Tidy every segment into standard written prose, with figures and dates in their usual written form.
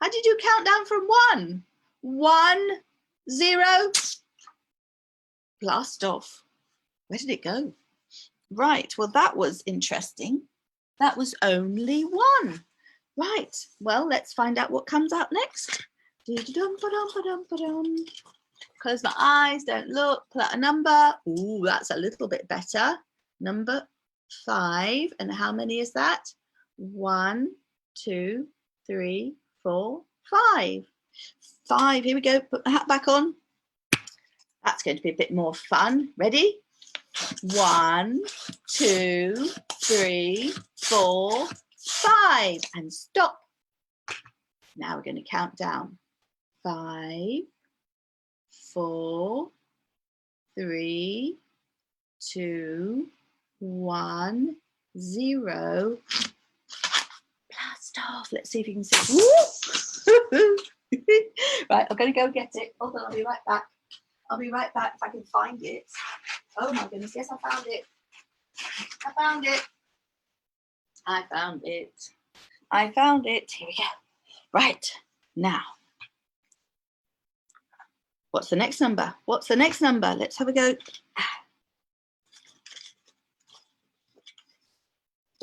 How did you count down from 1? 1, 0. Blast off. Where did it go? Right, well, that was interesting. That was only 1. Right, well, let's find out what comes out next. Close my eyes, don't look, pull out a number. Ooh, that's a little bit better. Number 5, and how many is that? 1, 2, 3, 4, 5. 5, here we go, put my hat back on. That's going to be a bit more fun. Ready? 1, 2, 3, 4, 5, and stop. Now we're going to count down. 5, 4, 3, 2, 1, 0. Blast off. Let's see if you can see. Right, I'm going to go get it. Hold on, I'll be right back. I'll be right back if I can find it. Oh my goodness, yes, I found it. I found it. I found it. I found it. Here we go. Right, now. What's the next number? What's the next number? Let's have a go.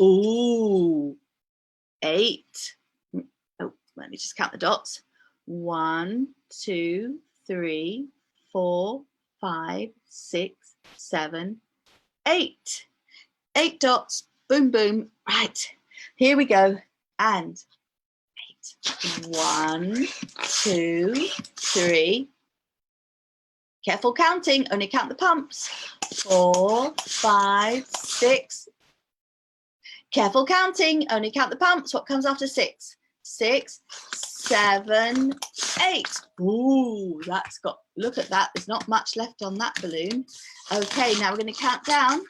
Ooh, 8. Oh, let me just count the dots. 1, 2, 3, 4, 5, 6, 7, 8. 8 dots. Boom, boom. Right, here we go. And 8. 1, 2, 3. Careful counting. Only count the pumps. 4, 5, 6. Careful counting. Only count the pumps. What comes after 6? 6, 7, 8. Ooh, that's got, look at that. There's not much left on that balloon. Okay, now we're going to count down.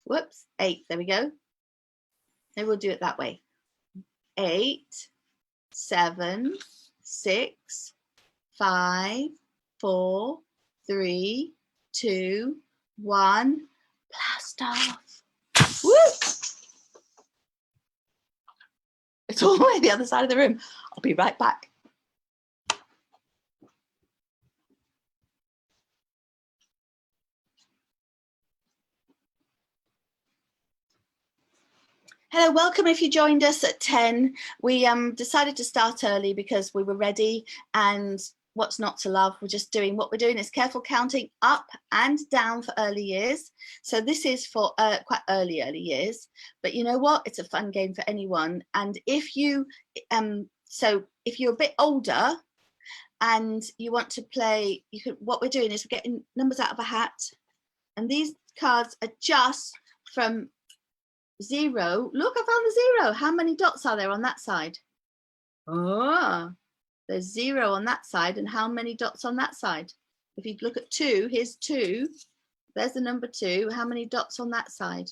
Whoops, 8. There we go. Maybe we'll do it that way. 8, 7, 6, 5, 4, 3, 2, 1. Blast off. Woo! It's all the way the other side of the room. I'll be right back. Hello, welcome if you joined us at 10. We decided to start early because we were ready, and what's not to love? We're just doing, what we're doing is careful counting up and down for early years. So this is for quite early years, but you know what? It's a fun game for anyone. And if you, so if you're a bit older and you want to play, you can, what we're doing is we're getting numbers out of a hat, and these cards are just from 0. Look, I found the 0. How many dots are there on that side? Oh, there's 0 on that side. And how many dots on that side? If you look at 2, here's 2. There's the number 2. How many dots on that side?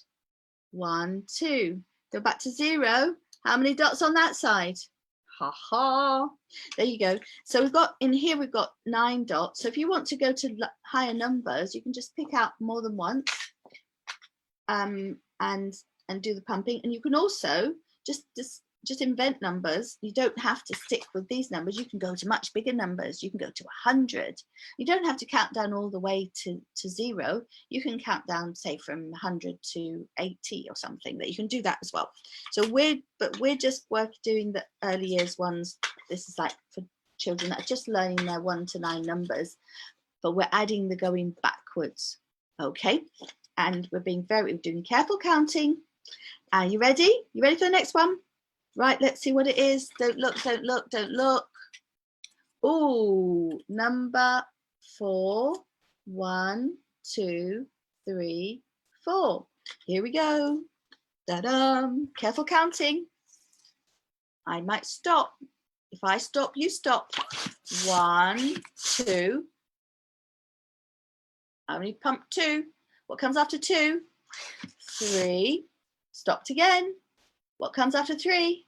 1, 2. Go back to 0. How many dots on that side? Ha ha. There you go. So we've got, in here, we've got 9 dots. So if you want to go to higher numbers, you can just pick out more than once. And do the pumping, and you can also just invent numbers. You don't have to stick with these numbers. You can go to much bigger numbers. You can go to 100. You don't have to count down all the way to 0. You can count down, say, from 100 to 80 or something. That you can do that as well. So we're just doing the early years ones. This is like for children that are just learning their 1 to 9 numbers, but we're adding the going backwards. Okay, and we're doing careful counting. Are you ready? You ready for the next one? Right, let's see what it is. Don't look, don't look, don't look. Oh, number 4. 1, 2, 3, 4. Here we go. Da-dum. Careful counting. I might stop. If I stop, you stop. 1, 2. I only pump 2. What comes after 2? 3. Stopped again. What comes after 3?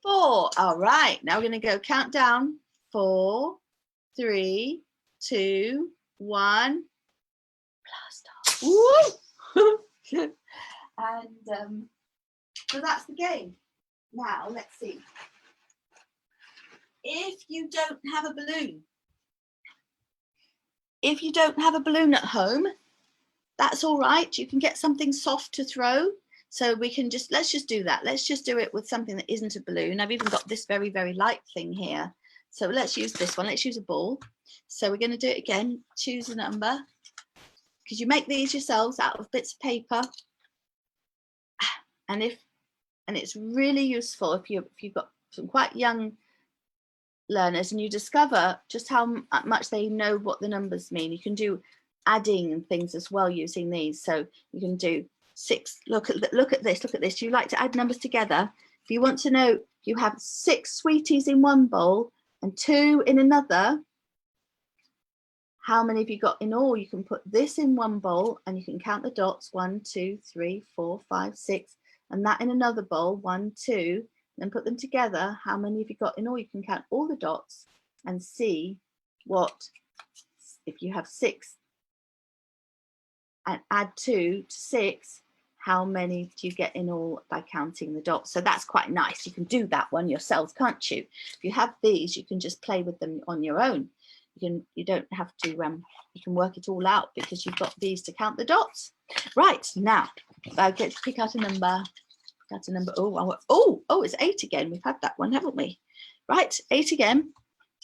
4. All right, now we're going to go count down. 4, 3, 2, 1. Blast off. Woo! And so that's the game. Now let's see. if you don't have a balloon, if you don't have a balloon at home, that's all right. You can get something soft to throw. So we can just, let's just do that. Let's just do it with something that isn't a balloon. I've even got this very, very light thing here. So let's use this one. Let's use a ball. So we're going to do it again. Choose a number. Because you make these yourselves out of bits of paper. And it's really useful if you've got some quite young learners and you discover just how much they know what the numbers mean. You can do adding and things as well using these. So you can do 6. Look at this. You like to add numbers together. If you want to know, you have 6 sweeties in one bowl and 2 in another. How many have you got in all? You can put this in one bowl and you can count the dots. 1, 2, 3, 4, 5, 6, and that in another bowl. 1, 2. Then put them together. How many have you got in all? You can count all the dots and see what, if you have 6 and add 2 to 6, how many do you get in all by counting the dots? So that's quite nice. You can do that one yourselves, can't you? If you have these, you can just play with them on your own. You don't have to, you can work it all out because you've got these to count the dots. Right, now, I get to pick out a number. That's a number. Oh, it's 8 again. We've had that one, haven't we? Right, 8 again.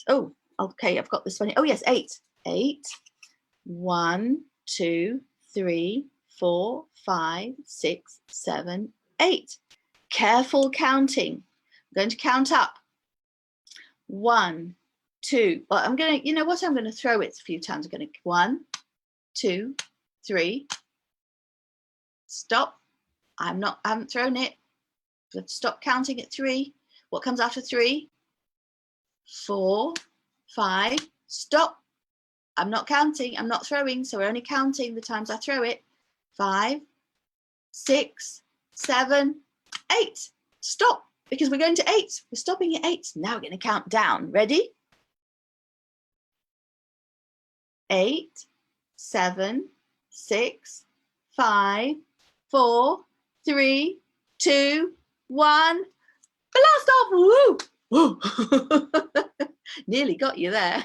Oh, okay, I've got this one. Oh, yes, 8. 8. 1, 2, 3, 4, 5, 6, 7, 8. Careful counting. I'm going to count up. 1, 2. Well, I'm going to, you know what? I'm going to throw it a few times. I'm going to 1, 2, 3. Stop. I haven't thrown it. Stop counting at 3. What comes after 3? 4, 5. Stop. I'm not counting. I'm not throwing. So we're only counting the times I throw it. 5, 6, 7, 8. Stop. Because we're going to 8. We're stopping at 8. Now we're going to count down. Ready? 8, 7, 6, 5, 4, 3, 2, 1. Blast off! Woo! Nearly got you there.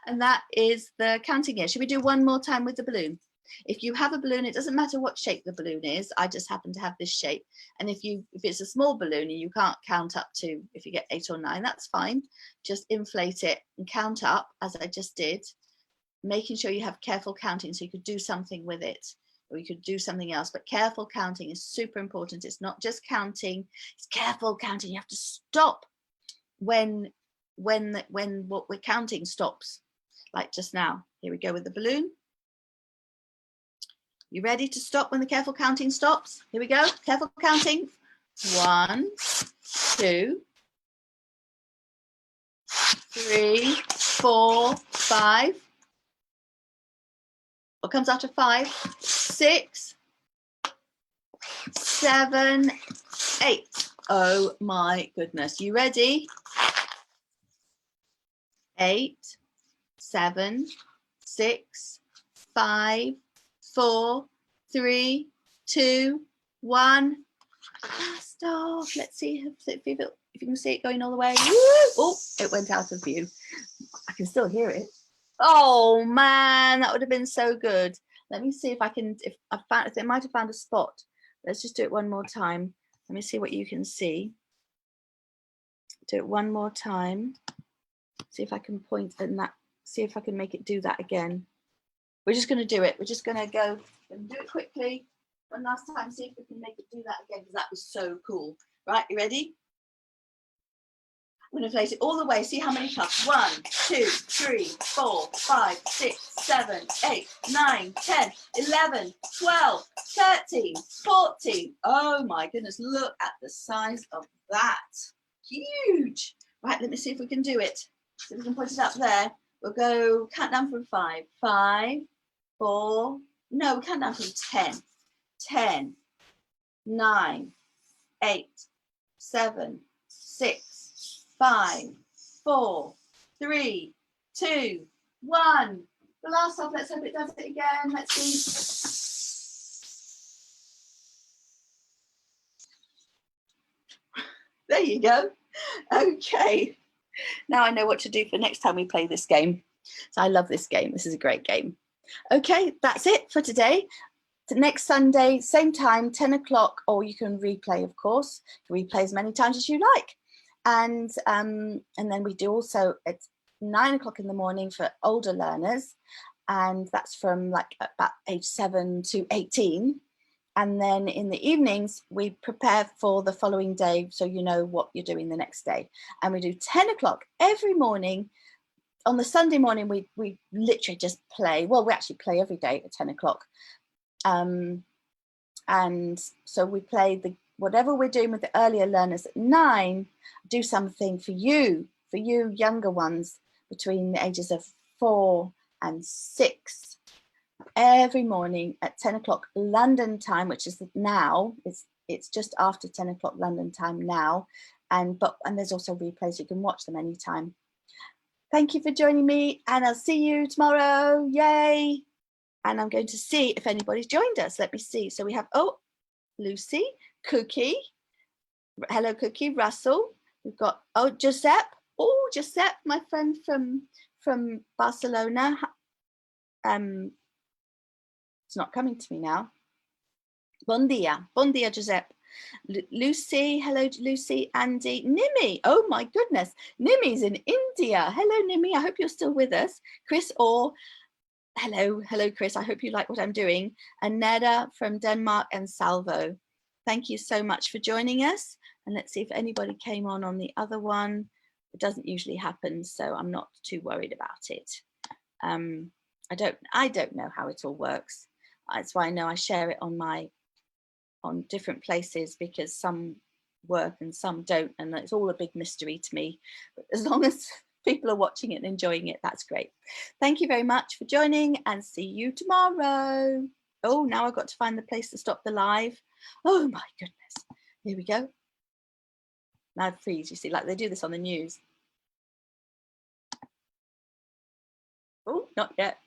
And that is the counting here. Should we do one more time with the balloon? If you have a balloon, it doesn't matter what shape the balloon is. I just happen to have this shape. And if it's a small balloon and you can't count up to, if you get 8 or 9, that's fine. Just inflate it and count up as I just did, making sure you have careful counting so you could do something with it, or you could do something else. But careful counting is super important. It's not just counting, it's careful counting. You have to stop when what we're counting stops, like just now. Here we go with the balloon. You ready to stop when the careful counting stops? Here we go. Careful counting. 1, 2, 3, 4, 5. What comes after 5? 6, 7, 8. Oh my goodness. You ready? 8, 7, 6, 5, 4, 3, 2, 1. Stop. Let's see if you can see it going all the way. Woo! Oh, it went out of view. I can still hear it. Oh man, that would have been so good. Let me see if I can, if I might have found a spot. Let's just do it one more time. Let me see what you can see. Do it one more time. See if I can point in that, see if I can make it do that again. We're just going to do it. We're just going to go and do it quickly. One last time, see if we can make it do that again, because that was so cool. Right, you ready? I'm going to inflate it all the way. See how many cups. 1, 2, 3, 4, 5, 6, 7, 8, 9, 10, 11, 12, 13, 14. Oh my goodness, look at the size of that. Huge. Right, let me see if we can do it. See if we can put it up there. We'll go count down from 5. 5, 4, no, we count down from 10. 10, 9, 8, 7, 6, 5, 4, 3, 2, 1. Blast off. Let's hope it does it again. Let's see. There you go. Okay. Now I know what to do for next time we play this game. So I love this game. This is a great game. Okay, that's it for today. Next Sunday, same time, 10 o'clock, or you can replay, of course. Replay as many times as you like. And then we do also at 9 o'clock in the morning for older learners. And that's from like about age 7 to 18. And then in the evenings, we prepare for the following day, so you know what you're doing the next day. And we do 10 o'clock every morning. On the Sunday morning, we literally just play. Well, we actually play every day at 10 o'clock. And so we play whatever we're doing with the earlier learners at 9, do something for you younger ones between the ages of 4 and 6. Every morning at 10 o'clock London time, which is now, it's just after 10 o'clock London time now. And there's also replays, you can watch them anytime. Thank you for joining me, and I'll see you tomorrow. Yay! And I'm going to see if anybody's joined us. Let me see. So we have, Lucy, Cookie. Hello, Cookie, Russell. We've got, Giuseppe. Oh, Giuseppe, my friend from Barcelona. It's not coming to me now. Bon dia, Giuseppe. Lucy, hello, Lucy, Andy, Nimi. Oh my goodness, Nimi's in India. Hello, Nimi. I hope you're still with us. Chris Orr. Hello, Chris. I hope you like what I'm doing. And Neda from Denmark, and Salvo. Thank you so much for joining us. And let's see if anybody came on the other one. It doesn't usually happen, so I'm not too worried about it. I don't know how it all works. That's why I know I share it on different places, because some work and some don't, and it's all a big mystery to me. But as long as people are watching it and enjoying it, that's great. Thank you very much for joining, and see you tomorrow. Oh, now I've got to find the place to stop the live. Oh my goodness. Here we go. Now I freeze, you see, like they do this on the news. Oh, not yet.